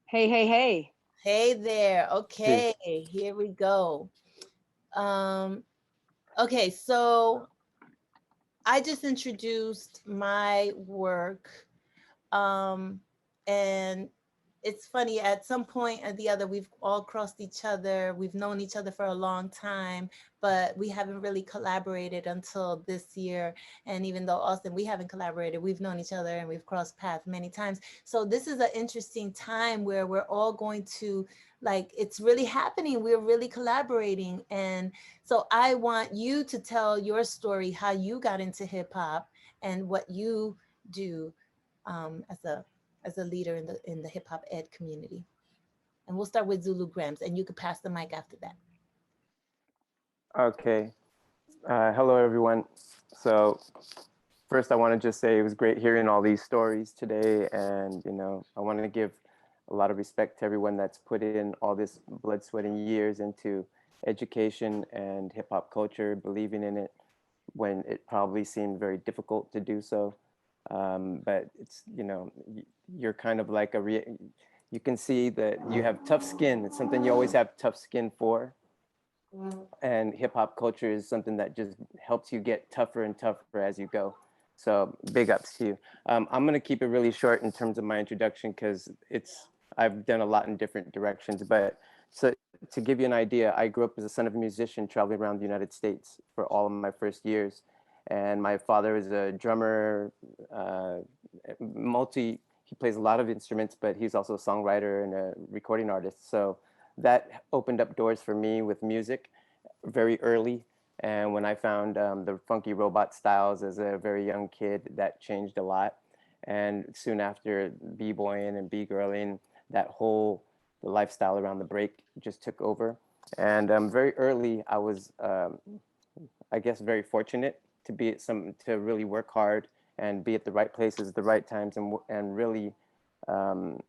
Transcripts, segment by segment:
Hey, hey, hey. Hey there. Hey, Okay, here we go. Um, okay, so I just introduced my work. Um, and it's funny, at some point or the other, we've all crossed each other. We've known each other for a long time, but we haven't really collaborated until this year. And even though Austin, we haven't collaborated, we've known each other and we've crossed paths many times. So this is an interesting time where we're all going to, like, it's really happening. We're really collaborating. And so I want you to tell your story, how you got into hip hop and what you do as a leader in the hip hop ed community. And we'll start with Zulu Grams, and you could pass the mic after that. okay. Hello, everyone. So first, I want to just say it was great hearing all these stories today, and I want to give a lot of respect to everyone that's put in all this blood, sweat, and years into education and hip hop culture, believing in it when it probably seemed very difficult to do so. But it's you're kind of like you can see that you have tough skin. It's something you always have tough skin for, and hip hop culture is something that just helps you get tougher and tougher as you go. So big ups to you. I'm gonna keep it really short in terms of my introduction because I've done a lot in different directions. But so to give you an idea, I grew up as a son of a musician traveling around the United States for all of my first years, and my father is a drummer, multi. He plays a lot of instruments, but he's also a songwriter and a recording artist. So that opened up doors for me with music very early. And when I found the funky robot styles as a very young kid, that changed a lot. And soon after, b-boying and b-girling, that whole the lifestyle around the break just took over. And very early, I was, I guess, very fortunate to be at to really work hard and be at the right places at the right times and really um,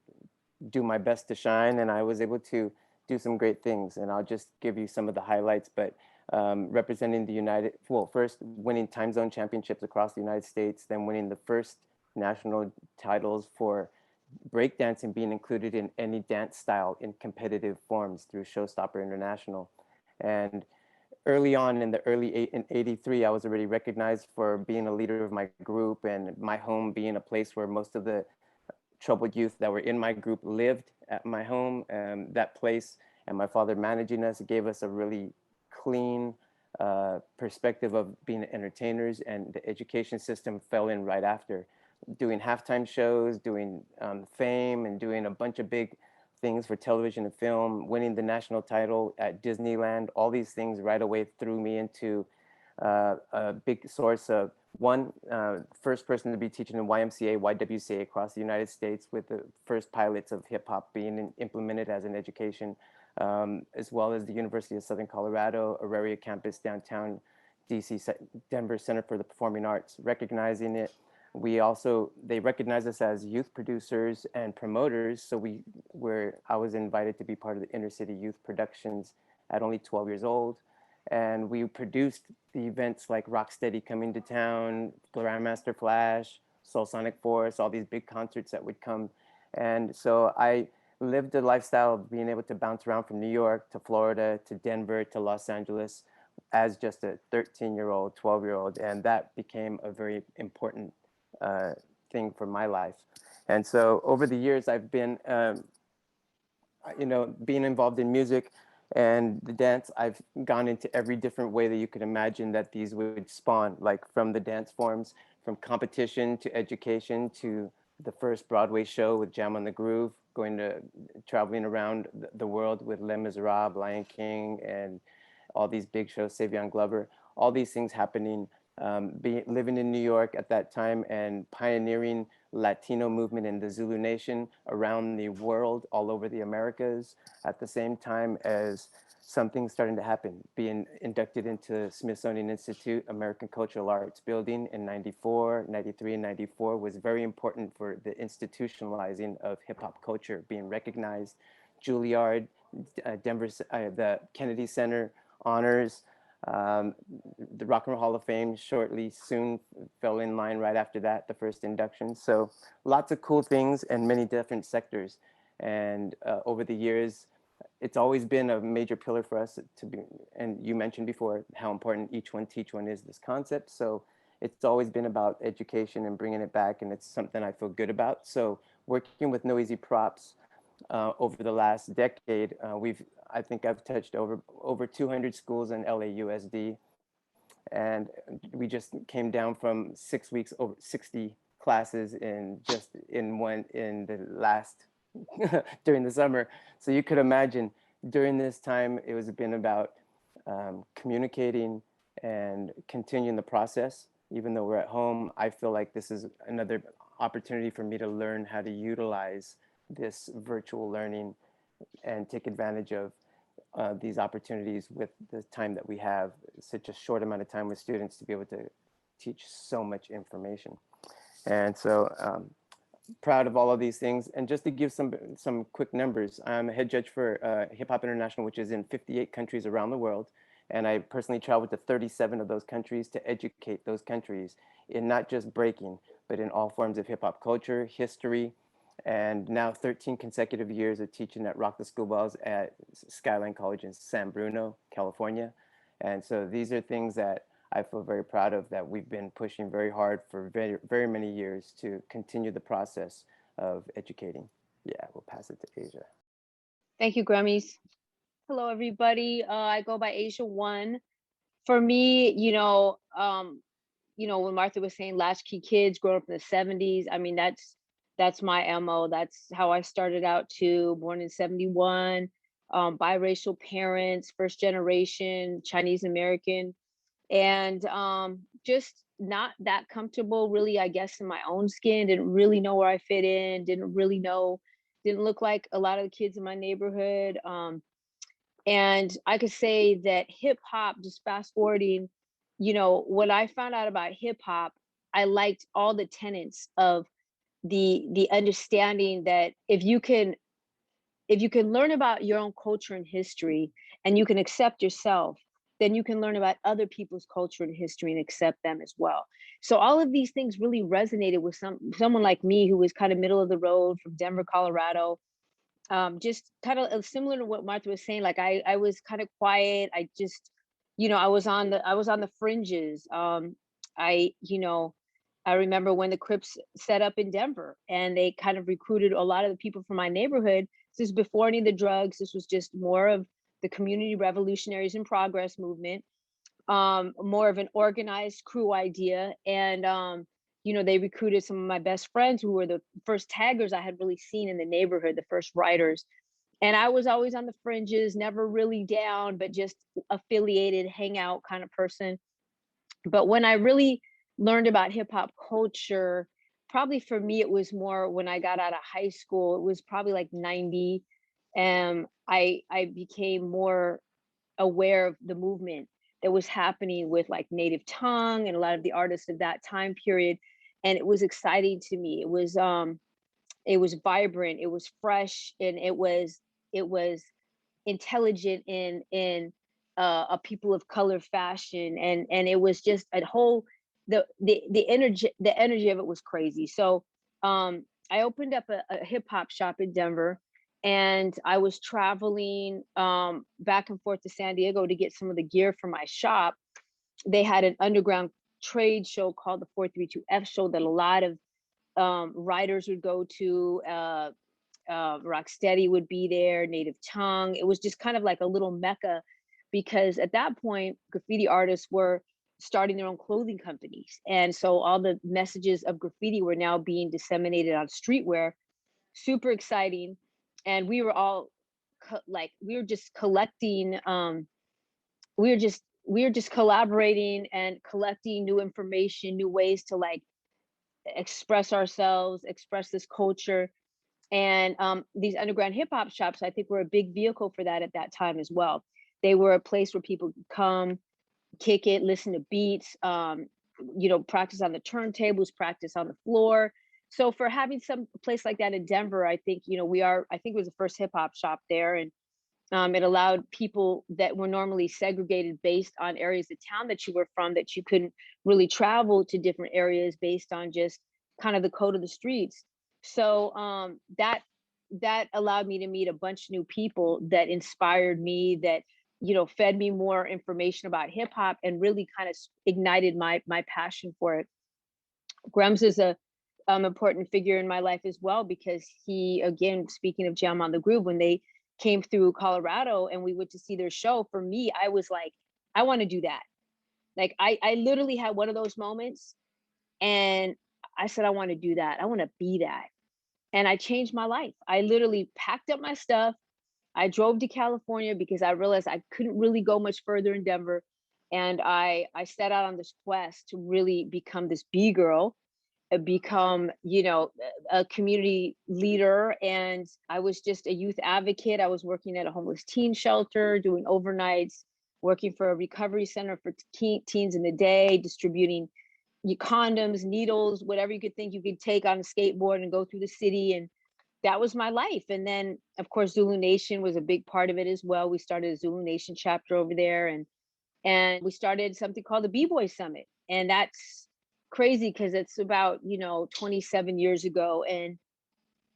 do my best to shine, and I was able to do some great things. And I'll just give you some of the highlights. But representing the first winning time zone championships across the United States, then winning the first national titles for breakdancing being included in any dance style in competitive forms through Showstopper International. And early on in 83, I was already recognized for being a leader of my group, and my home being a place where most of the troubled youth that were in my group lived at my home. That place and my father managing us gave us a really clean perspective of being entertainers, and the education system fell in right after. Doing halftime shows, doing Fame, and doing a bunch of big things for television and film, winning the national title at Disneyland. All these things right away threw me into a big source of first person to be teaching in YMCA, YWCA across the United States, with the first pilots of hip hop being implemented as an education, as well as the University of Southern Colorado, Auraria campus downtown DC, Denver Center for the Performing Arts, recognizing it. They recognized us as youth producers and promoters. So I was invited to be part of the inner city youth productions at only 12 years old. And we produced the events like Rocksteady Coming to Town, Grandmaster Flash, Soul Sonic Force, all these big concerts that would come. And so I lived a lifestyle of being able to bounce around from New York to Florida to Denver to Los Angeles as just a 13-year-old, 12-year-old. And that became a very important uh, thing for my life. And so over the years, I've been being involved in music and the dance. I've gone into every different way that you could imagine that these would spawn, like from the dance forms, from competition to education to the first Broadway show with Jam on the Groove, traveling around the world with Les Miserables, Lion King, and all these big shows, Savion Glover, all these things happening, living in New York at that time and pioneering Latino movement in the Zulu nation around the world, all over the Americas, at the same time as something starting to happen, being inducted into Smithsonian Institute American Cultural Arts building in 94, 93, and 94 was very important for the institutionalizing of hip hop culture, being recognized. Juilliard, the Kennedy Center honors, um, the Rock and Roll Hall of Fame shortly soon fell in line right after that, the first induction. So lots of cool things in many different sectors. And over the years, it's always been a major pillar for us to be, and you mentioned before how important each one teach one is, this concept. So it's always been about education and bringing it back, and it's something I feel good about. So working with No Easy Props over the last decade, I think I've touched over 200 schools in LAUSD, and we just came down from 6 weeks, over 60 classes in just in the last during the summer. So you could imagine during this time it was been about communicating and continuing the process. Even though we're at home, I feel like this is another opportunity for me to learn how to utilize this virtual learning and take advantage of these opportunities with the time that we have, such a short amount of time with students, to be able to teach so much information. And so proud of all of these things. And just to give some quick numbers, I'm a head judge for Hip Hop International, which is in 58 countries around the world. And I personally traveled to 37 of those countries to educate those countries in not just breaking, but in all forms of hip hop culture, history, and now 13 consecutive years of teaching at Rock the School Bells at Skyline College in San Bruno, California. And so these are things that I feel very proud of, that we've been pushing very hard for very, very many years to continue the process of educating. Yeah, we'll pass it to Asia. Thank you, Grammys. Hello, everybody. I go by Asia One. For me, when Martha was saying latchkey kids growing up in the 70s, I mean, that's my MO. That's how I started out too. Born in 71, biracial parents, first generation Chinese American, and just not that comfortable really, I guess, in my own skin. Didn't really know where I fit in, didn't look like a lot of the kids in my neighborhood. And I could say that hip hop, just fast forwarding, when I found out about hip hop, I liked all the tenets of the understanding that if you can learn about your own culture and history, and you can accept yourself, then you can learn about other people's culture and history and accept them as well. So all of these things really resonated with someone like me, who was kind of middle of the road from Denver, Colorado. Just kind of similar to what Martha was saying. Like I was kind of quiet. I just, I was on the fringes. I, I remember when the Crips set up in Denver, and they kind of recruited a lot of the people from my neighborhood. This is before any of the drugs. This was just more of the community revolutionaries in progress movement, more of an organized crew idea. And, they recruited some of my best friends, who were the first taggers I had really seen in the neighborhood, the first writers. And I was always on the fringes, never really down, but just affiliated, hangout kind of person. But when I really learned about hip hop culture, probably for me, it was more when I got out of high school. It was probably like 90. And I became more aware of the movement that was happening with like Native Tongue and a lot of the artists of that time period. And it was exciting to me. It was vibrant, it was fresh, and it was intelligent in a people of color fashion. And it was just a whole, the energy of it was crazy. So I opened up a hip hop shop in Denver, and I was traveling back and forth to San Diego to get some of the gear for my shop. They had an underground trade show called the 432F show that a lot of writers would go to. Rocksteady would be there, Native Tongue. It was just kind of like a little mecca, because at that point, graffiti artists were starting their own clothing companies. And so all the messages of graffiti were now being disseminated on streetwear. Super exciting. And we were all we were just collecting, we were just collaborating and collecting new information, new ways to like express ourselves, express this culture. And these underground hip hop shops, I think, were a big vehicle for that at that time as well. They were a place where people could come, kick it, listen to beats, practice on the turntables, practice on the floor. So for having some place like that in Denver, I think, I think it was the first hip hop shop there. And it allowed people that were normally segregated based on areas of town that you were from, that you couldn't really travel to different areas based on just kind of the code of the streets. So that that allowed me to meet a bunch of new people that inspired me, that, you know, fed me more information about hip hop and really kind of ignited my passion for it. Grems is a important figure in my life as well, because he, again, speaking of Jam on the Groove, when they came through Colorado and we went to see their show, for me, I was like, I want to do that. Like I literally had one of those moments, and I said, I want to do that. I want to be that. And I changed my life. I literally packed up my stuff. I drove to California because I realized I couldn't really go much further in Denver. And I set out on this quest to really become this B girl, become, you know, a community leader. And I was just a youth advocate. I was working at a homeless teen shelter, doing overnights, working for a recovery center for teens in the day, distributing condoms, needles, whatever you could think you could take on a skateboard and go through the city. And that was my life. And then, of course, Zulu Nation was a big part of it as well. We started a Zulu Nation chapter over there, and we started something called the B-Boy Summit. And that's crazy because it's about, you know, 27 years ago. And,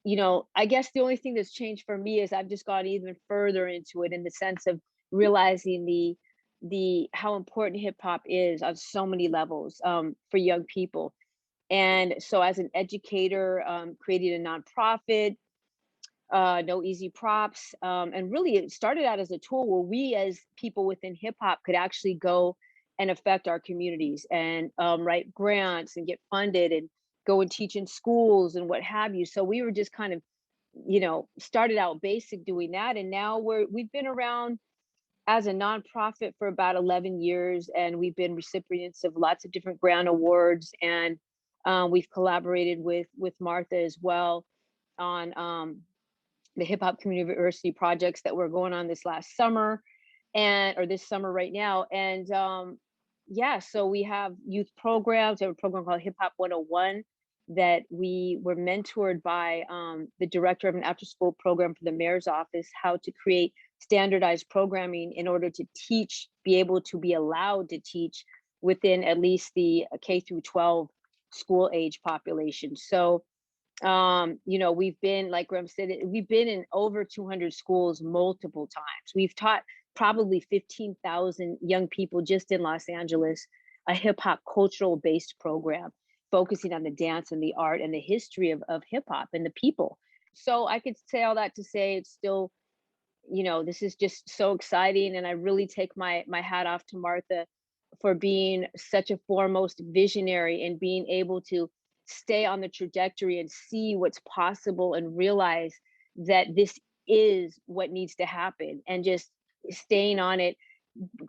you know, I guess the only thing that's changed for me is I've just gone even further into it, in the sense of realizing the how important hip hop is on so many levels, for young people. And so as an educator, created a nonprofit, No Easy Props. And really, it started out as a tool where we, as people within hip hop, could actually go and affect our communities and, write grants and get funded and go and teach in schools and what have you. So we were just kind of, you know, started out basic doing that. And now we've been around as a nonprofit for about 11 years, and we've been recipients of lots of different grant awards. And we've collaborated with Martha as well on, the Hip Hop CommUniversity projects that were going on this last summer, and or this summer right now. And yeah, so we have youth programs. We have a program called Hip Hop 101 that we were mentored by, the director of an after school program for the mayor's office, how to create standardized programming in order to teach, be able to be allowed to teach within at least the K through 12 school age population. So you know, we've been, like Graham said, we've been in over 200 schools multiple times. We've taught probably 15,000 young people just in Los Angeles a hip hop cultural based program focusing on the dance and the art and the history of hip hop and the people. So I could say all that to say it's still, you know, this is just so exciting. And I really take my hat off to Martha for being such a foremost visionary and being able to stay on the trajectory and see what's possible and realize that this is what needs to happen, and just staying on it,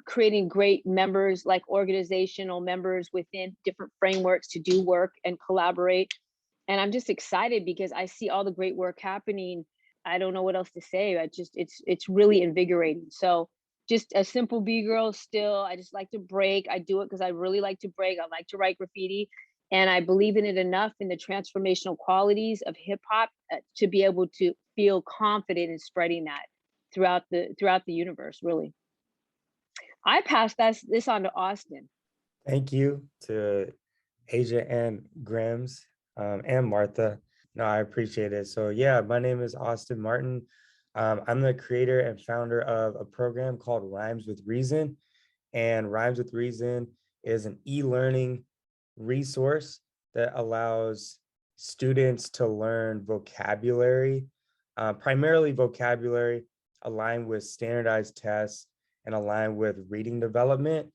creating great members, like organizational members within different frameworks to do work and collaborate. And I'm just excited because I see all the great work happening. I don't know what else to say. I just, it's really invigorating. So just a simple B girl still. I just like to break. I do it because I really like to break. I like to write graffiti. And I believe in it enough, in the transformational qualities of hip hop, to be able to feel confident in spreading that throughout the universe, really. I pass this on to Austin. Thank you to Asia and Grams, and Martha. No, I appreciate it. So yeah, my name is Austin Martin. I'm the creator and founder of a program called Rhymes with Reason. And Rhymes with Reason is an e-learning resource that allows students to learn vocabulary, primarily vocabulary aligned with standardized tests and aligned with reading development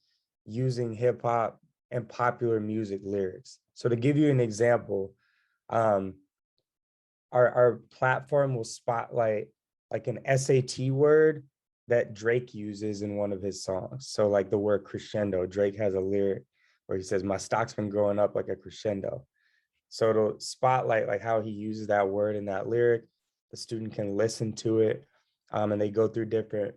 using hip hop and popular music lyrics. So to give you an example, our platform will spotlight like an SAT word that Drake uses in one of his songs. So like the word crescendo, Drake has a lyric where he says, "My stock's been going up like a crescendo." So it'll spotlight like how he uses that word in that lyric. The student can listen to it, and they go through different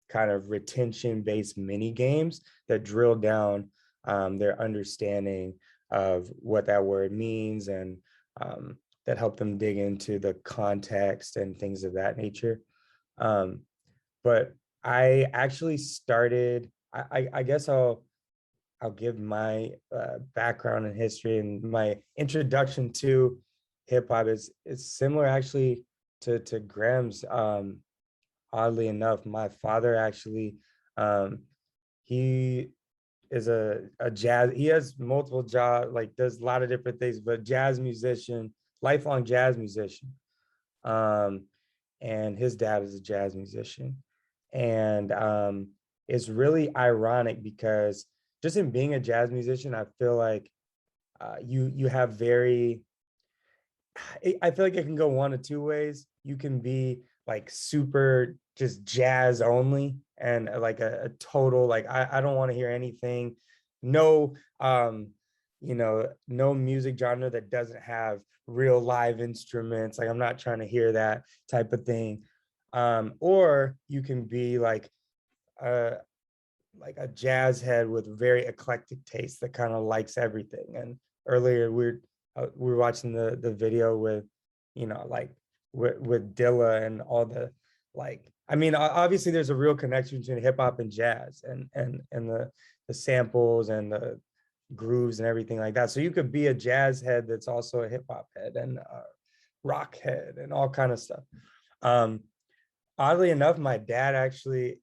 kind of retention-based mini games that drill down their understanding of what that word means, and that help them dig into the context and things of that nature. But I actually started, I guess I'll give my background and history, and my introduction to hip hop is similar actually to Grams, oddly enough, my father actually, he is a jazz, he has multiple jobs, like does a lot of different things, but jazz musician, lifelong jazz musician. Um, and his dad is a jazz musician. And it's really ironic because just in being a jazz musician, I feel like you have very, I feel like it can go one of two ways. You can be like super just jazz only and like a total, like I don't want to hear anything. No, no music genre that doesn't have real live instruments. Like I'm not trying to hear that type of thing. Or you can be uh like a jazz head with very eclectic taste that kind of likes everything. And earlier we were watching the video with, like with Dilla and all the, like, I mean, obviously there's a real connection between hip hop and jazz and the samples and the grooves and everything like that. So you could be a jazz head that's also a hip hop head and a rock head and all kind of stuff. Um, Oddly enough, my dad actually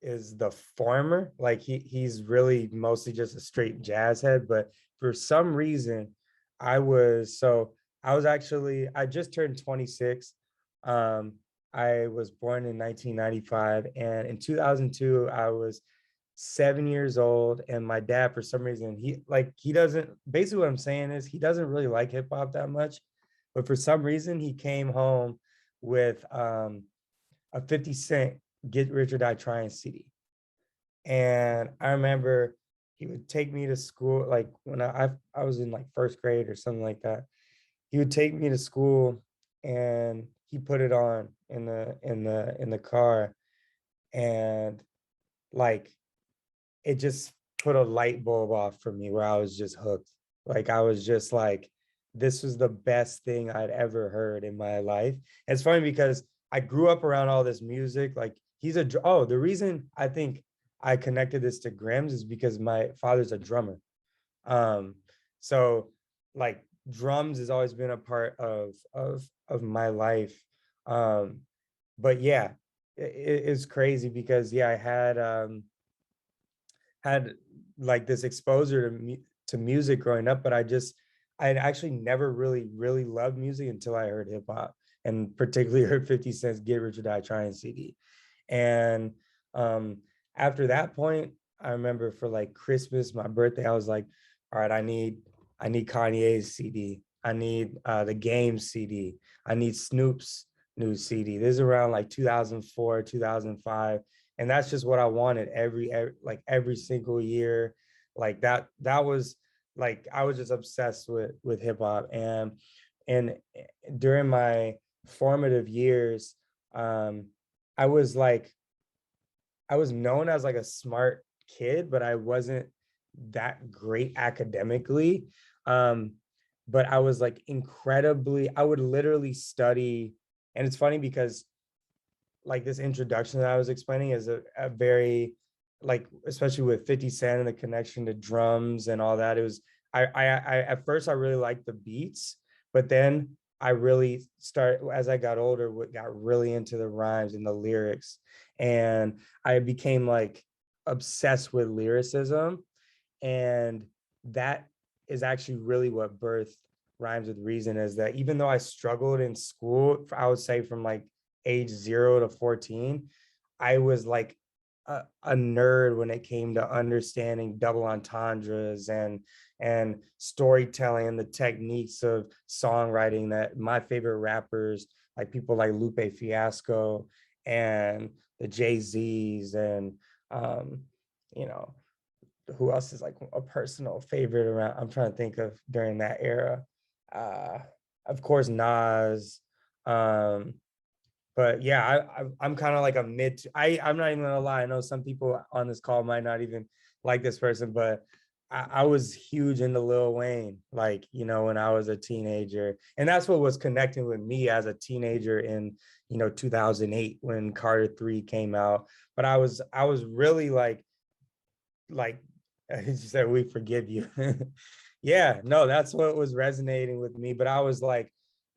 is the former. Like he's really mostly just a straight jazz head. But for some reason, I was actually, I just turned 26. Um, I was born in 1995, and in 2002, I was 7 years old. And my dad, for some reason, he doesn't, basically what I'm saying is he doesn't really like hip hop that much. But for some reason, he came home with a 50 Cent Get Rich or Die Trying CD. And I remember he would take me to school, like when I was in like first grade or something like that. He would take me to school and he put it on in the car, and like it just put a light bulb off for me where I was just hooked. Like I was just like, this was the best thing I'd ever heard in my life. And it's funny because I grew up around all this music. Like the reason I think I connected this to Grams is because my father's a drummer. Um, so like drums has always been a part of my life. But yeah, it's crazy because yeah, I had like this exposure to music growing up, but I actually never really loved music until I heard hip hop, and particularly heard 50 Cent's Get Rich or Die Trying CD. And um, after that point, I remember for like Christmas, my birthday, I was like, all right, I need Kanye's CD. I need the Game CD. I need Snoop's new CD. This is around like 2004, 2005. And that's just what I wanted every single year. Like that was like, I was just obsessed with hip hop. And during my formative years, I was like, I was known as like a smart kid, but I wasn't that great academically. Um, but I was like I would literally study. And it's funny because like this introduction that I was explaining is a very, like, especially with 50 Cent and the connection to drums and all that. It was, I at first I really liked the beats, but then I really as I got older, got really into the rhymes and the lyrics. And I became like obsessed with lyricism. And that is actually really what birthed Rhymes with Reason, is that even though I struggled in school, I would say from like age 0 to 14, I was like a nerd when it came to understanding double entendres and storytelling and the techniques of songwriting that my favorite rappers, like people like Lupe Fiasco and the Jay-Z's and you know, who else is like a personal favorite around, I'm trying to think of during that era. Of course, Nas. But yeah, I'm kind of like a I'm not even gonna lie. I know some people on this call might not even like this person, but I was huge into Lil Wayne, like, when I was a teenager. And that's what was connecting with me as a teenager in, 2008 when Carter 3 came out. But I was really like he said, we forgive you. Yeah, no, that's what was resonating with me. But I was like,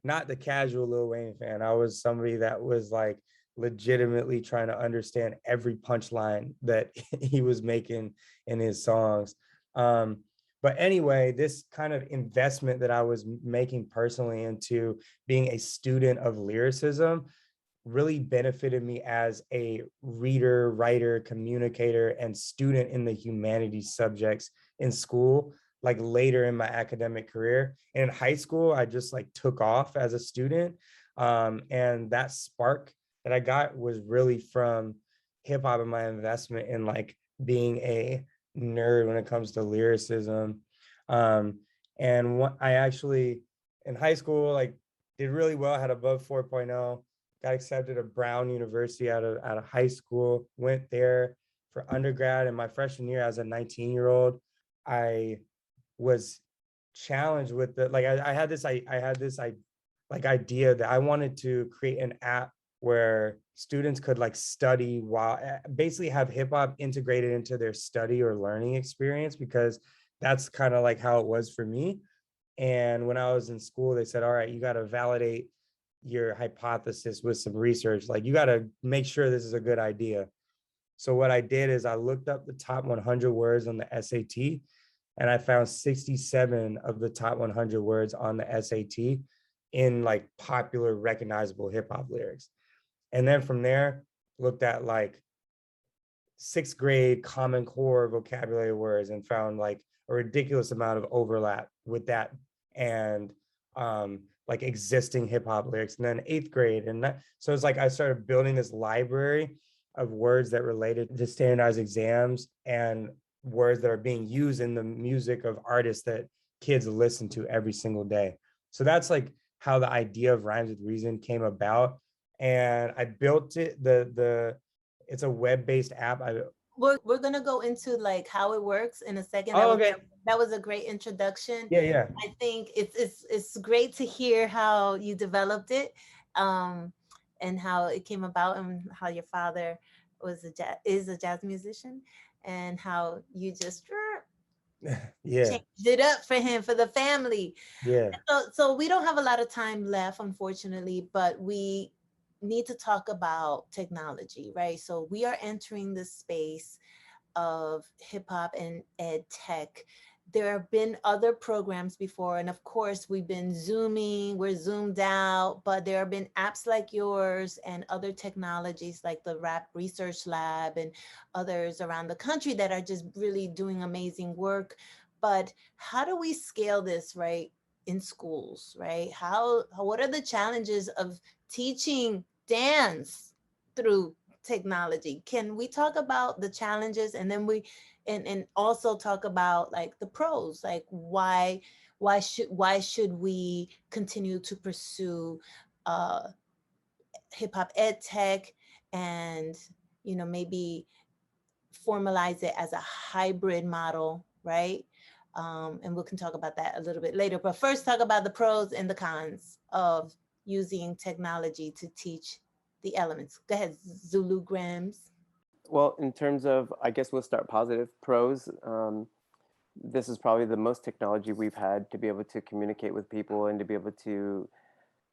not the casual Lil Wayne fan. I was somebody that was like legitimately trying to understand every punchline that he was making in his songs. Um, but anyway, this kind of investment that I was making personally into being a student of lyricism really benefited me as a reader, writer, communicator, and student in the humanities subjects in school, like later in my academic career. And in high school, I just like took off as a student. And that spark that I got was really from hip hop and my investment in like being a nerd when it comes to lyricism. And what I actually in high school, like did really well, had above 4.0, got accepted to Brown University out of high school, went there for undergrad. And my freshman year as a 19-year-old, I was challenged with the like I had this like idea that I wanted to create an app where students could like study while basically have hip hop integrated into their study or learning experience, because that's kind of like how it was for me. And when I was in school, they said, all right, you got to validate your hypothesis with some research. Like, you got to make sure this is a good idea. So what I did is I looked up the top 100 words on the SAT, and I found 67 of the top 100 words on the SAT in like popular, recognizable hip hop lyrics. And then from there, looked at like sixth grade Common Core vocabulary words and found like a ridiculous amount of overlap with that and like existing hip hop lyrics. And then eighth grade, and that, so it's like I started building this library of words that related to standardized exams and words that are being used in the music of artists that kids listen to every single day. So that's like how the idea of Rhymes with Reason came about. And I built it, it's a web-based app. We're gonna go into like how it works in a second. Oh, okay. That was a great introduction. Yeah. I think it's great to hear how you developed it, and how it came about, and how your father is a jazz musician, and how you just Yeah. changed it up for him, for the family. Yeah. So we don't have a lot of time left, unfortunately, but we need to talk about technology, right? So we are entering the space of hip hop and ed tech. There have been other programs before, and of course, we've been Zooming, we're Zoomed out, but there have been apps like yours and other technologies like the Rap Research Lab and others around the country that are just really doing amazing work. But how do we scale this, right, in schools, right? What are the challenges of teaching dance through technology? Can we talk about the challenges, and then and also talk about like the pros, like why should we continue to pursue uh hip hop ed tech, and maybe formalize it as a hybrid model, right? And we can talk about that a little bit later, but first talk about the pros and the cons of using technology to teach the elements. Go ahead, Zulu Grams. Well, in terms of, I guess we'll start positive pros. This is probably the most technology we've had to be able to communicate with people and to be able to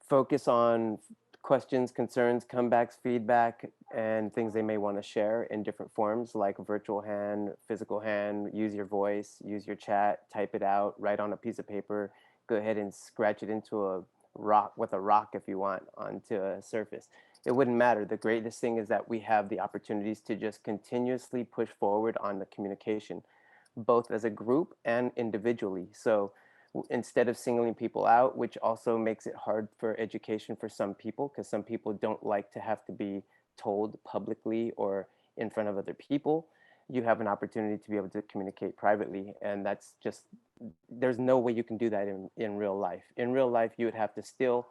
focus on questions, concerns, comebacks, feedback, and things they may want to share in different forms, like virtual hand, physical hand, use your voice, use your chat, type it out, write on a piece of paper, go ahead and scratch it into a rock with a rock if you want onto a surface. It wouldn't matter. The greatest thing is that we have the opportunities to just continuously push forward on the communication, both as a group and individually. So instead of singling people out, which also makes it hard for education for some people, because some people don't like to have to be told publicly or in front of other people, you have an opportunity to be able to communicate privately. And that's just, there's no way you can do that in real life. In real life, you would have to still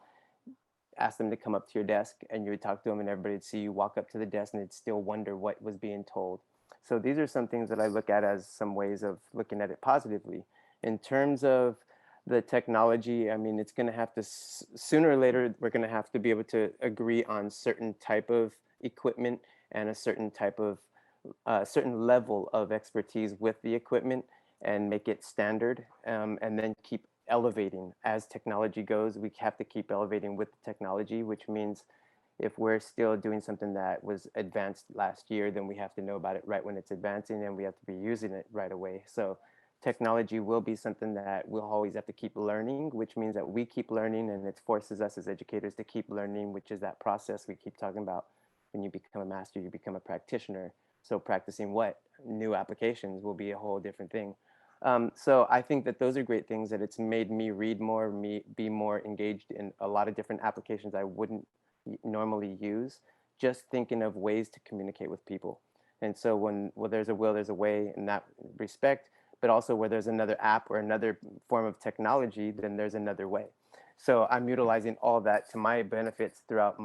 ask them to come up to your desk, and you would talk to them, and everybody would see you walk up to the desk and they'd still wonder what was being told. So these are some things that I look at as some ways of looking at it positively. In terms of the technology, I mean, it's going to have to, sooner or later, we're going to have to be able to agree on certain type of equipment and a certain type of, certain level of expertise with the equipment, and make it standard, and then keep elevating as technology goes. We have to keep elevating with the technology, which means if we're still doing something that was advanced last year, then we have to know about it right when it's advancing, and we have to be using it right away. So technology will be something that we'll always have to keep learning, which means that we keep learning, and it forces us as educators to keep learning, which is that process we keep talking about. When you become a master, you become a practitioner. So practicing what? New applications will be a whole different thing. So I think that those are great things, that it's made me read more, me be more engaged in a lot of different applications I wouldn't normally use, just thinking of ways to communicate with people. And so when, well, there's a will, there's a way in that respect, but also where there's another app or another form of technology, then there's another way. So I'm utilizing all that to my benefits throughout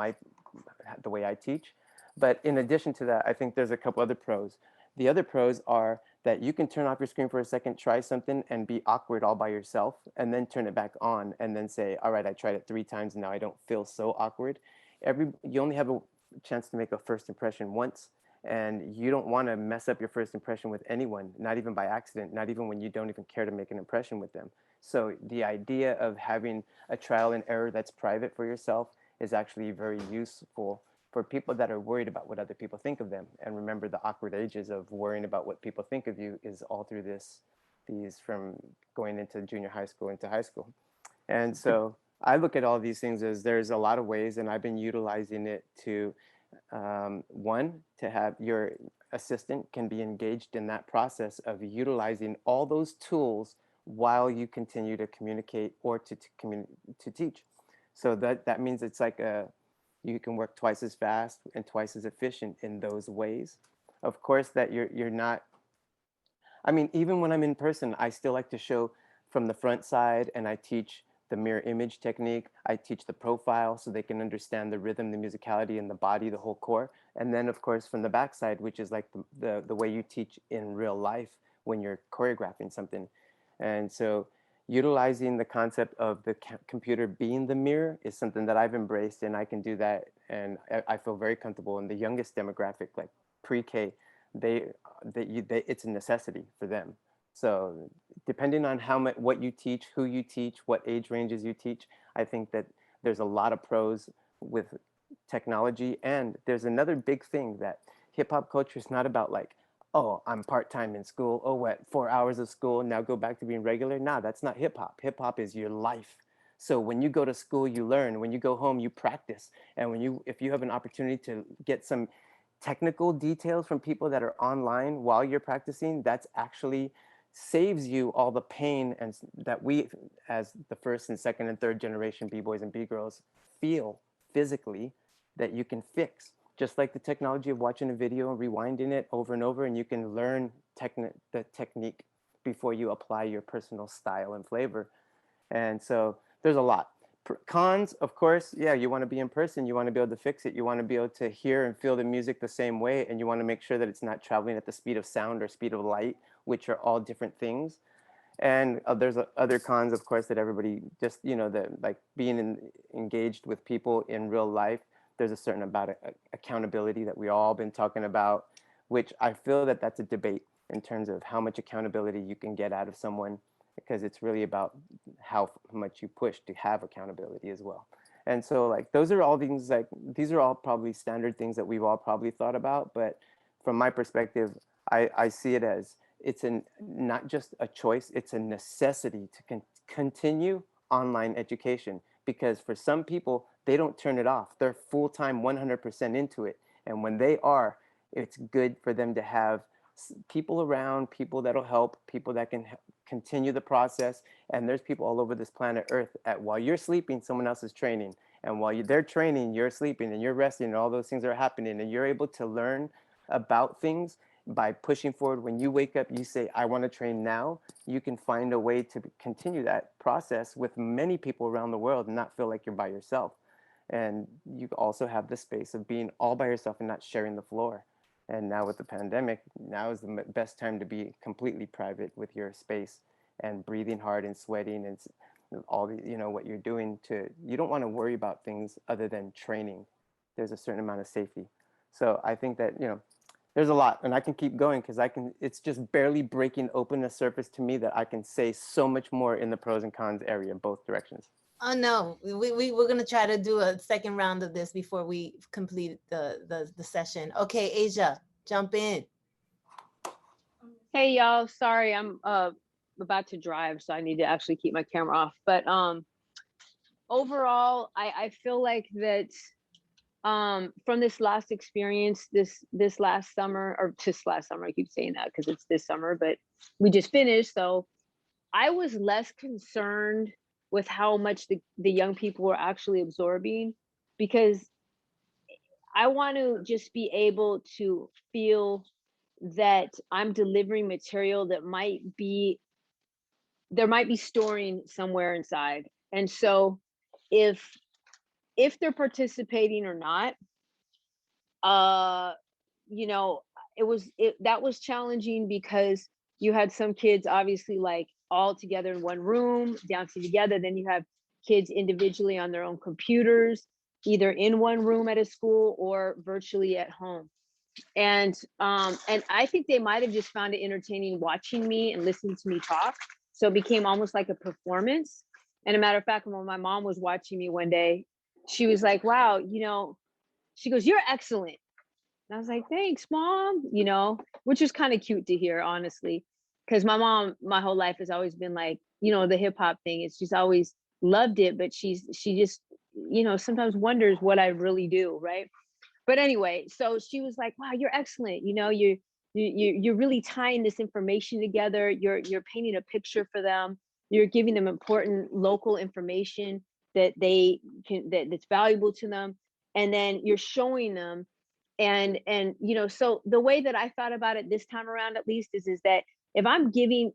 the way I teach. But in addition to that, I think there's a couple other pros. The other pros are that you can turn off your screen for a second, try something and be awkward all by yourself, and then turn it back on and then say, all right, I tried it 3 times and now I don't feel so awkward. You only have a chance to make a first impression once, and you don't want to mess up your first impression with anyone, not even by accident, not even when you don't even care to make an impression with them. So the idea of having a trial and error that's private for yourself is actually very useful for people that are worried about what other people think of them. And remember, the awkward ages of worrying about what people think of you is all through these from going into junior high school into high school. And so I look at all these things as there's a lot of ways, and I've been utilizing it to, one, to have your assistant can be engaged in that process of utilizing all those tools while you continue to communicate or to teach. So that means it's like you can work twice as fast and twice as efficient in those ways. Of course, that you're not, I mean, even when I'm in person, I still like to show from the front side, and I teach the mirror image technique. I teach the profile so they can understand the rhythm, the musicality, and the body, the whole core. And then, of course, from the backside, which is like the way you teach in real life when you're choreographing something. And so utilizing the concept of the computer being the mirror is something that I've embraced, and I can do that. And I feel very comfortable. In the youngest demographic, like pre-K, it's a necessity for them. So depending on what you teach, who you teach, what age ranges you teach, I think that there's a lot of pros with technology. And there's another big thing, that hip hop culture is not about like, oh, I'm part-time in school. Oh, what, 4 hours of school, now go back to being regular? Nah, that's not hip hop. Hip hop is your life. So when you go to school, you learn. When you go home, you practice. And if you have an opportunity to get some technical details from people that are online while you're practicing, that's actually saves you all the pain and that we, as the first and second and third generation b-boys and b-girls, feel physically, that you can fix. Just like the technology of watching a video and rewinding it over and over, and you can learn the technique before you apply your personal style and flavor. And so there's a lot. Cons, of course, yeah, you want to be in person, you want to be able to fix it, you want to be able to hear and feel the music the same way, and you want to make sure that it's not traveling at the speed of sound or speed of light, which are all different things. And there's other cons, of course, that everybody just, like being engaged with people in real life, there's a certain amount of accountability that we all been talking about, which I feel that that's a debate in terms of how much accountability you can get out of someone, because it's really about how much you push to have accountability as well. And so like, those are all things, like, these are all probably standard things that we've all probably thought about. But from my perspective, I see it as not just a choice, it's a necessity to continue online education. Because for some people, they don't turn it off. They're full-time 100% into it. And when they are, it's good for them to have people around, people that'll help, people that can continue the process. And there's people all over this planet Earth while you're sleeping, someone else is training. And while they're training, you're sleeping and you're resting, and all those things are happening. And you're able to learn about things by pushing forward. When you wake up, you say, I want to train now. You can find a way to continue that process with many people around the world and not feel like you're by yourself. And you also have the space of being all by yourself and not sharing the floor. And now with the pandemic, now is the best time to be completely private with your space and breathing hard and sweating and all the, what you're doing you don't want to worry about things other than training. There's a certain amount of safety. So I think that, There's a lot, and I can keep going because it's just barely breaking open a surface to me that I can say so much more in the pros and cons area in both directions. Oh no, we're gonna try to do a second round of this before we complete the session. Okay, Asia, jump in. Hey y'all, sorry, I'm about to drive, so I need to actually keep my camera off. But overall, I feel like that from this last experience, this last summer, or just last summer, I keep saying that because it's this summer, but we just finished. So I was less concerned with how much the young people were actually absorbing, because I want to just be able to feel that I'm delivering material that there might be storing somewhere inside. And so if they're participating or not, you know, that was challenging because you had some kids obviously like all together in one room, dancing together. Then you have kids individually on their own computers, either in one room at a school or virtually at home. And I think they might have just found it entertaining watching me and listening to me talk. So it became almost like a performance. And a matter of fact, when my mom was watching me one day, she was like, wow, she goes, "You're excellent." And I was like, "Thanks, Mom," which was kind of cute to hear, honestly. Because my mom, my whole life has always been like, the hip hop thing. It's just always loved it, but she just, sometimes wonders what I really do, right? But anyway, so she was like, "Wow, you're excellent. You're really tying this information together. You're painting a picture for them. You're giving them important local information that's valuable to them, and then you're showing them." And so the way that I thought about it this time around, at least, is that if I'm giving,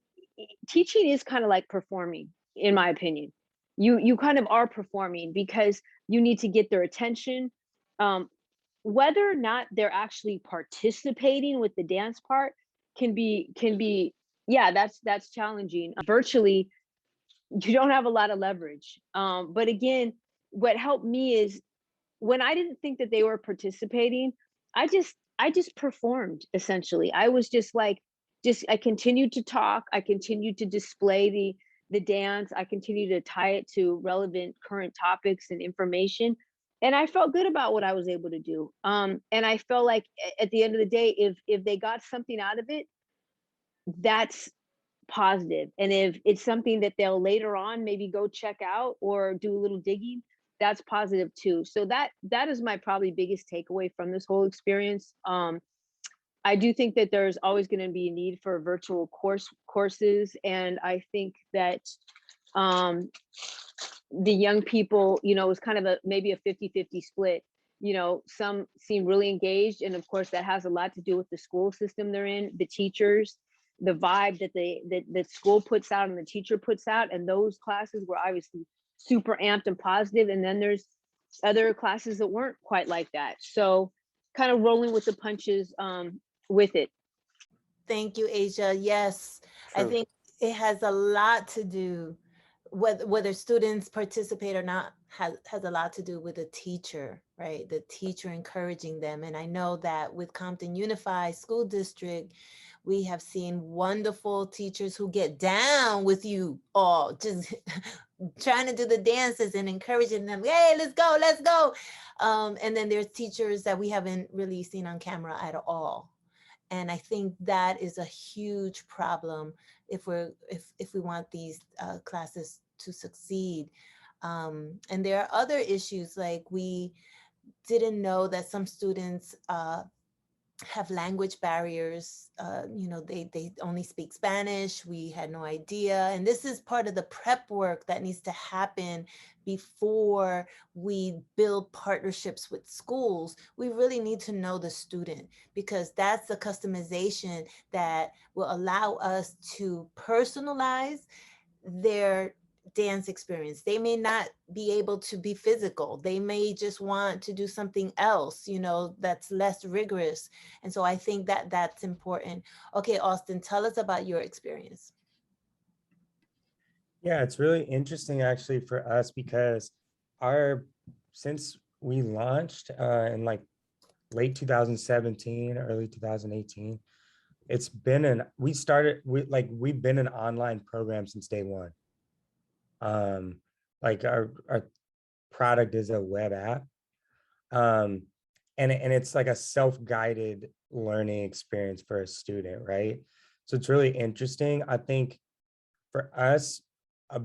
teaching is kind of like performing, in my opinion. You kind of are performing because you need to get their attention. Whether or not they're actually participating with the dance part can be, yeah, that's challenging. Virtually, you don't have a lot of leverage. But again, what helped me is when I didn't think that they were participating, I just performed. Essentially, I was just like, I continued to talk, I continued to display the dance, I continued to tie it to relevant current topics and information, and I felt good about what I was able to do. And I felt like at the end of the day, if they got something out of it, that's positive. And if it's something that they'll later on maybe go check out or do a little digging, that's positive too. So that is my probably biggest takeaway from this whole experience. I do think that there's always going to be a need for virtual courses, and I think that the young people, it was kind of maybe a 50-50 split. Some seem really engaged, and of course that has a lot to do with the school system they're in, the teachers, the vibe that school puts out and the teacher puts out, and those classes were obviously super amped and positive. And then there's other classes that weren't quite like that. So kind of rolling with the punches with it. Thank you, Asia. Yes, I think it has a lot to do, whether students participate or not, has a lot to do with the teacher, right? The teacher encouraging them. And I know that with Compton Unified School District, we have seen wonderful teachers who get down with you all, just trying to do the dances and encouraging them. Hey, let's go, let's go. And then there's teachers that we haven't really seen on camera at all. And I think that is a huge problem if we want these classes to succeed. And there are other issues, like we didn't know that some students have language barriers. They only speak Spanish. We had no idea. And this is part of the prep work that needs to happen before we build partnerships with schools. We really need to know the student, because that's the customization that will allow us to personalize their dance experience. They may not be able to be physical. They may just want to do something else, that's less rigorous. And so I think that that's important. Okay, Austin, tell us about your experience. Yeah, it's really interesting actually for us, because since we launched in like late 2017, early 2018. It's been we've been an online program since day one. Like our product is a web app. And it's like a self-guided learning experience for a student, right? So it's really interesting. I think for us, uh,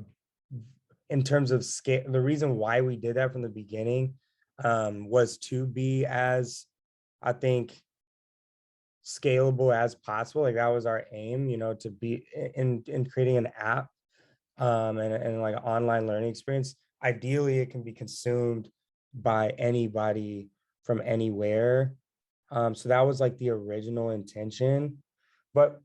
in terms of scale, the reason why we did that from the beginning was to be as, I think, scalable as possible. Like that was our aim, you know, to be in creating an app and like an online learning experience. Ideally, it can be consumed by anybody from anywhere. So that was like the original intention. But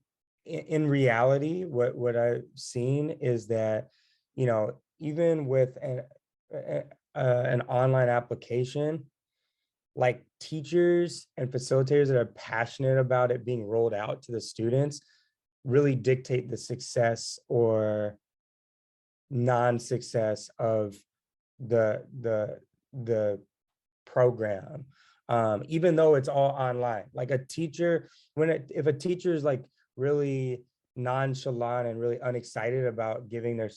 in reality, what I've seen is that, you know, even with an online application, like teachers and facilitators that are passionate about it being rolled out to the students really dictate the success or non-success of the program. Even though it's all online, like a teacher, if a teacher is like really nonchalant and really unexcited about giving their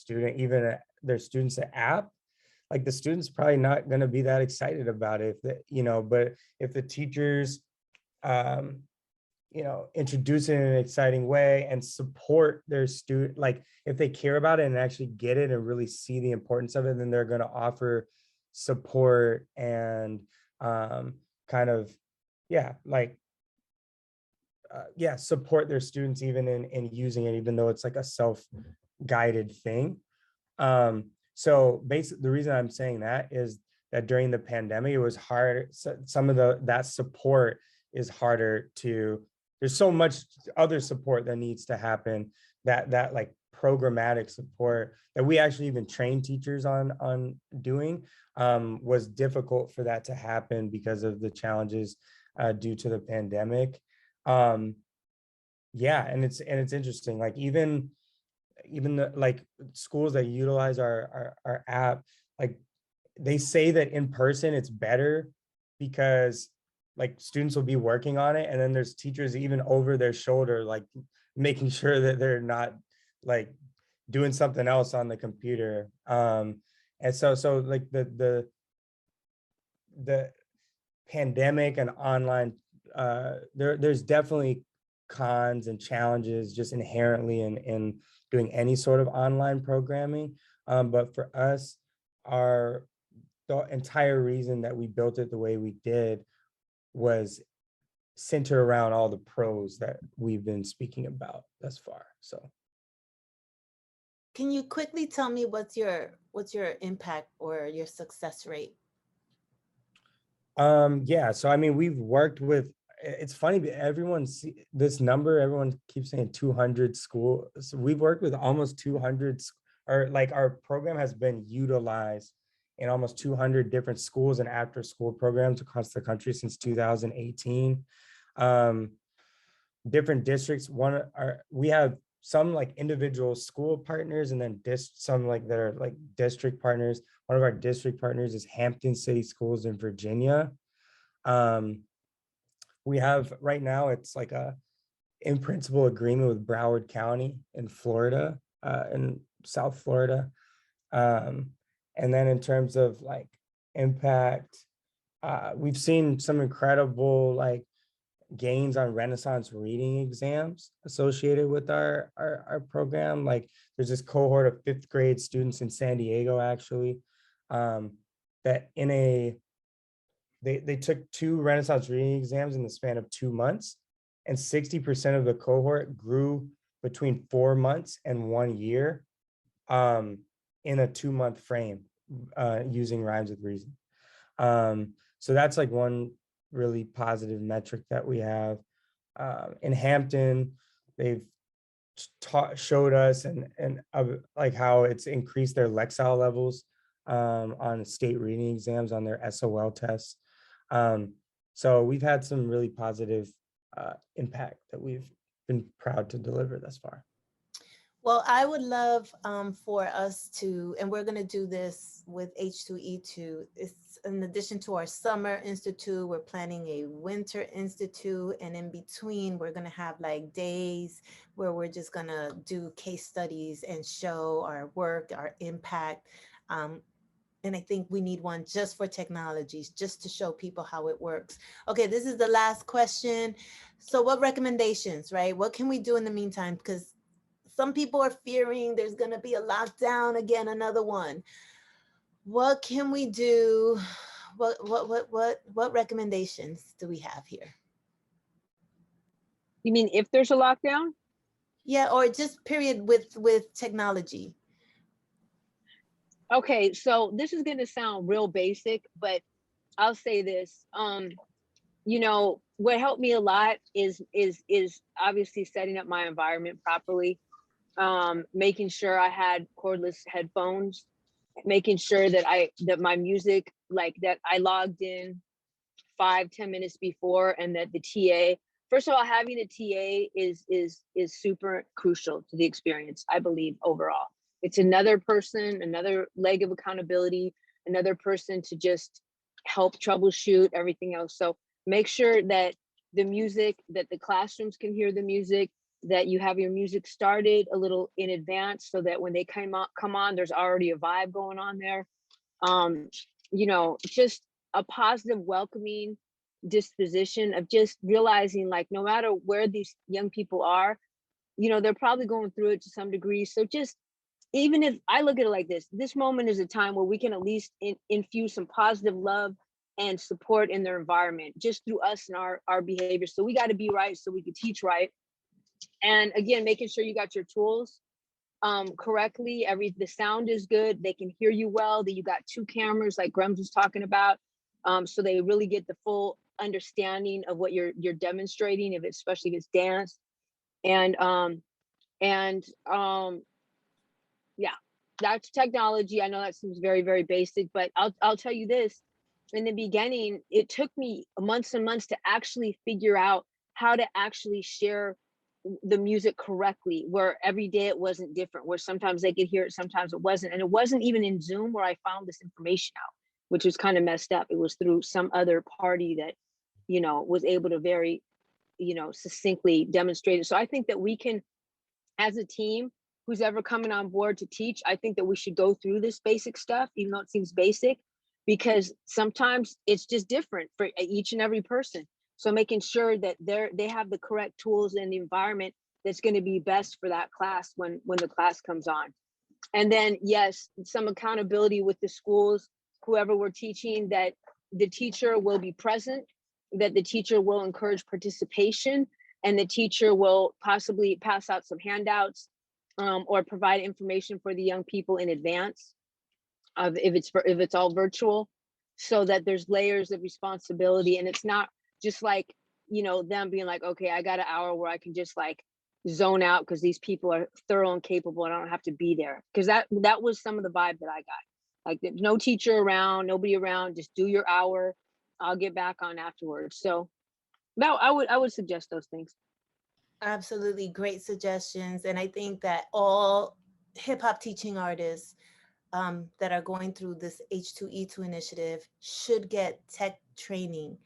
their students an app, like the students probably not going to be that excited about it, but if the teachers um introduce it in an exciting way and support their student, like if they care about it and actually get it and really see the importance of it, then they're going to offer support and kind of support their students even in using it, even though it's like a self-guided thing. So basically the reason I'm saying that is that during the pandemic it was hard. Some of that support is harder to, there's so much other support that needs to happen, that like programmatic support that we actually even train teachers on doing was difficult for that to happen because of the challenges due to the pandemic. Yeah, and it's interesting, like even the like schools that utilize our app, like they say that in person it's better because like students will be working on it, and then there's teachers even over their shoulder like making sure that they're not like doing something else on the computer. And so like the pandemic and online, there's definitely cons and challenges just inherently in doing any sort of online programming. But for us, the entire reason that we built it the way we did was centered around all the pros that we've been speaking about thus far. So Can you quickly tell me what's your impact or your success rate? yeah, so I mean, we've worked with, it's funny, but this number, everyone keeps saying 200 schools. So we've worked with almost 200, or like our program has been utilized in almost 200 different schools and after school programs across the country since 2018. Different districts, we have some like individual school partners, and then some like that are like district partners. One of our district partners is Hampton City Schools in Virginia. We have right now, it's like a in principle agreement with Broward County in Florida, in South Florida. And then in terms of like impact, we've seen some incredible like gains on Renaissance reading exams associated with our program. Like there's this cohort of 5th grade students in San Diego actually, that they took 2 Renaissance reading exams in the span of 2 months, and 60% of the cohort grew between 4 months and 1 year in a 2-month frame using rhymes with reason. So that's like one really positive metric that we have. In Hampton, they've showed us and like how it's increased their Lexile levels on state reading exams on their SOL tests. So we've had some really positive impact that we've been proud to deliver thus far. Well, I would love for us to, and we're going to do this with H2E2. It's in addition to our summer institute, we're planning a winter institute. And in between, we're going to have like days where we're just going to do case studies and show our work, our impact. And I think we need one just for technologies, just to show people how it works. Okay, this is the last question. So what recommendations, right? What can we do in the meantime? Because some people are fearing there's going to be a lockdown again, another one. What can we do? What recommendations do we have here? You mean if there's a lockdown? Yeah, or just period with technology. Okay, so this is going to sound real basic, but I'll say this. You know, what helped me a lot is obviously setting up my environment properly, making sure I had cordless headphones, making sure that my music, like that I logged in 5-10 minutes before, and that the TA, first of all, having a TA is super crucial to the experience, I believe. Overall, it's another person, another leg of accountability, another person to just help troubleshoot everything else. So make sure that the music, that the classrooms can hear the music, that you have your music started a little in advance so that when they come on, there's already a vibe going on there. um you know, just a positive, welcoming disposition of just realizing, like, no matter where these young people are, you know, they're probably going through it to some degree. So just, even if I look at it like this moment is a time where we can at least infuse some positive love and support in their environment, just through us and our behavior. So we got to be right so we can teach right. And again, making sure you got your tools correctly. The sound is good, they can hear you well, that you got 2 cameras like Grems was talking about, so they really get the full understanding of what you're demonstrating, if it's, especially if it's dance. And and yeah, that's technology. I know that seems very, very basic, but I'll tell you this. In the beginning, it took me months and months to actually figure out how to actually share the music correctly, where every day it wasn't different, where sometimes they could hear it, sometimes it wasn't. And it wasn't even in Zoom where I found this information out, which was kind of messed up. It was through some other party that, you know, was able to very, you know, succinctly demonstrate it. So I think that we can, as a team, who's ever coming on board to teach, I think that we should go through this basic stuff, even though it seems basic, because sometimes it's just different for each and every person. So making sure that they have the correct tools and the environment that's going to be best for that class when the class comes on. And then, yes, some accountability with the schools, whoever we're teaching, that the teacher will be present, that the teacher will encourage participation, and the teacher will possibly pass out some handouts, or provide information for the young people in advance of, if it's all virtual, so that there's layers of responsibility, and it's not just like, you know, them being like, okay, I got an hour where I can just like zone out because these people are thorough and capable and I don't have to be there. Because that was some of the vibe that I got. Like, there's no teacher around, nobody around, just do your hour, I'll get back on afterwards. So no, I would suggest those things. Absolutely great suggestions. And I think that all hip hop teaching artists that are going through this H2E2 initiative should get tech training.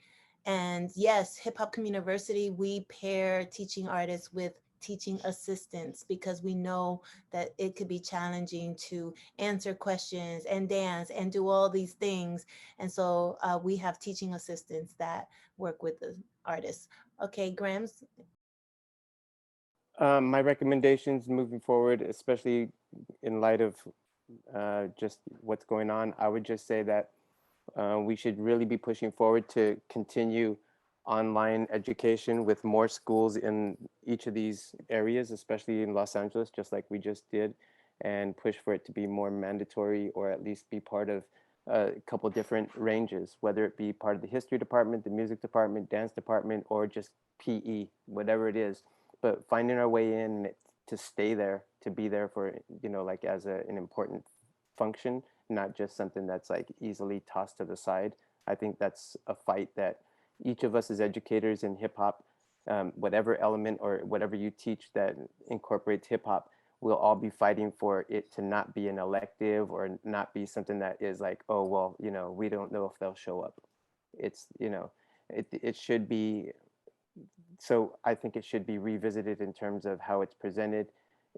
And yes, Hip Hop CommUniversity, we pair teaching artists with teaching assistants because we know that it could be challenging to answer questions and dance and do all these things. And so we have teaching assistants that work with the artists. Okay, Grams. My recommendations moving forward, especially in light of just what's going on, I would just say that we should really be pushing forward to continue online education with more schools in each of these areas, especially in Los Angeles, just like we just did, and push for it to be more mandatory, or at least be part of a couple different ranges, whether it be part of the history department, the music department, dance department, or just PE, whatever it is. But finding our way in to stay there, to be there for, you know, like as an important function, not just something that's like easily tossed to the side. I think that's a fight that each of us as educators in hip hop, whatever element or whatever you teach that incorporates hip hop, we'll all be fighting for it to not be an elective or not be something that is like, oh, well, you know, we don't know if they'll show up. It's, you know, it should be, so I think it should be revisited in terms of how it's presented,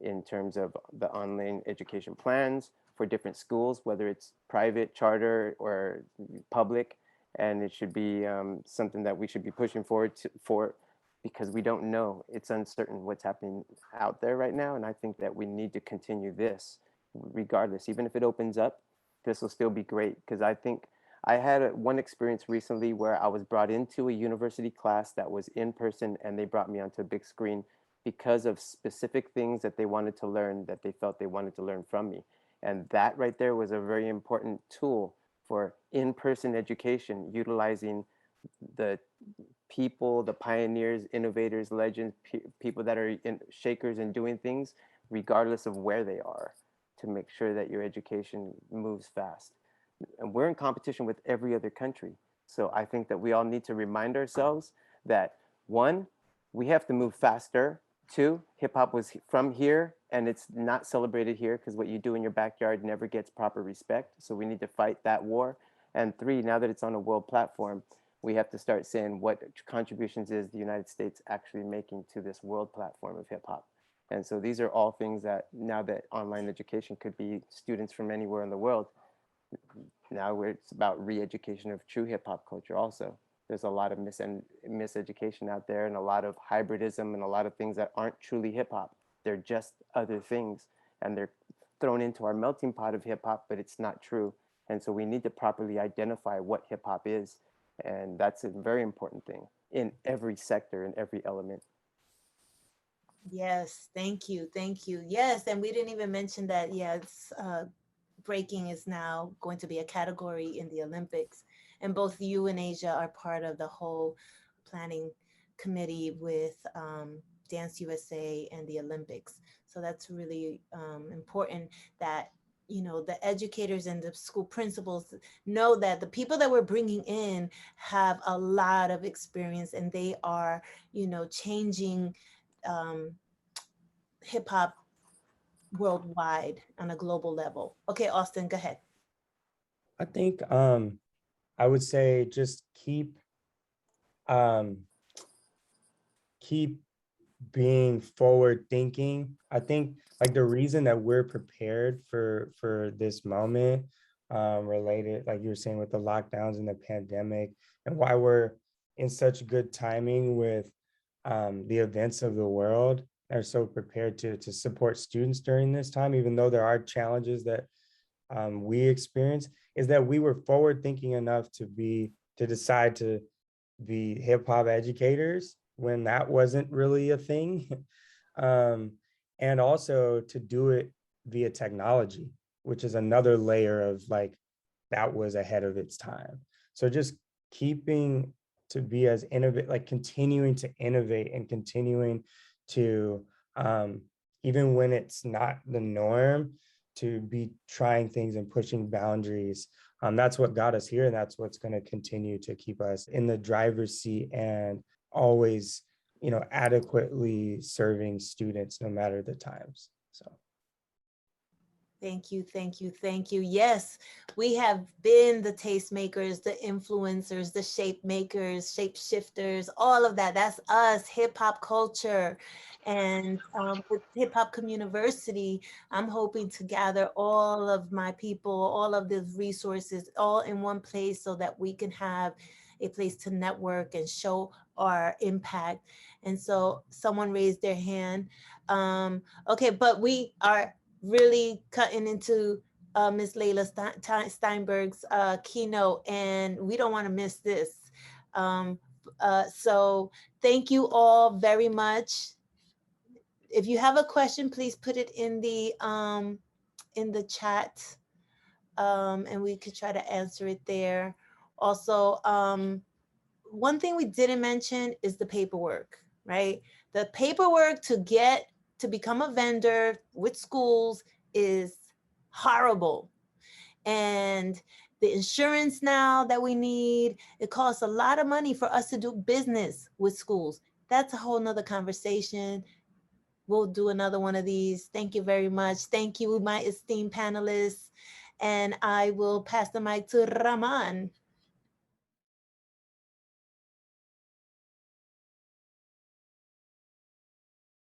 in terms of the online education plans for different schools, whether it's private, charter, or public. And it should be something that we should be pushing forward for, because we don't know. It's uncertain what's happening out there right now. And I think that we need to continue this regardless. Even if it opens up, this will still be great. Because I think I had one experience recently where I was brought into a university class that was in person, and they brought me onto a big screen because of specific things that they wanted to learn, that they felt they wanted to learn from me. And that right there was a very important tool for in-person education, utilizing the people, the pioneers, innovators, legends, people that are shakers and doing things regardless of where they are, to make sure that your education moves fast. And we're in competition with every other country. So I think that we all need to remind ourselves that, one, we have to move faster. Two, hip hop was from here and it's not celebrated here, because what you do in your backyard never gets proper respect. So we need to fight that war. And three, now that it's on a world platform, we have to start saying what contributions is the United States actually making to this world platform of hip hop. And so these are all things that, now that online education could be students from anywhere in the world, now it's about re-education of true hip hop culture also. There's a lot of miseducation out there, and a lot of hybridism, and a lot of things that aren't truly hip hop. They're just other things, and they're thrown into our melting pot of hip hop, but it's not true. And so we need to properly identify what hip hop is. And that's a very important thing in every sector, in every element. Yes, thank you, thank you. Yes, and we didn't even mention that, yes, breaking is now going to be a category in the Olympics. And both you and Asia are part of the whole planning committee with Dance USA and the Olympics. So that's really important that, you know, the educators and the school principals know that the people that we're bringing in have a lot of experience, and they are, you know, changing hip hop worldwide on a global level. Okay, Austin, go ahead. I think I would say just um, keep being forward thinking. I think like the reason that we're prepared for this moment, related, like you were saying, with the lockdowns and the pandemic, and why we're in such good timing with the events of the world, are so prepared to support students during this time, even though there are challenges that we experience, is that we were forward thinking enough to decide to be hip hop educators when that wasn't really a thing. um, and also to do it via technology, which is another layer of like, that was ahead of its time. So just keeping to be as innovate, like continuing to innovate and continuing to, even when it's not the norm, to be trying things and pushing boundaries. That's what got us here, and that's what's going to continue to keep us in the driver's seat, and always, you know, adequately serving students no matter the times. So Thank you, thank you, thank you. Yes, we have been the tastemakers, the influencers, the shape makers, shape shifters, all of that. That's us, hip hop culture. And with Hip Hop CommUniversity, I'm hoping to gather all of my people, all of the resources, all in one place, so that we can have a place to network and show our impact. And so someone raised their hand. Okay, but we are really cutting into Ms. Layla Steinberg's keynote, and we don't want to miss this. So thank you all very much. If you have a question, please put it in the chat, and we could try to answer it there. Also, one thing we didn't mention is the paperwork, right? The paperwork to become a vendor with schools is horrible. And the insurance now that we need, it costs a lot of money for us to do business with schools. That's a whole nother conversation. we'll do another one of these. Thank you very much. Thank you, my esteemed panelists. And I will pass the mic to Rahman.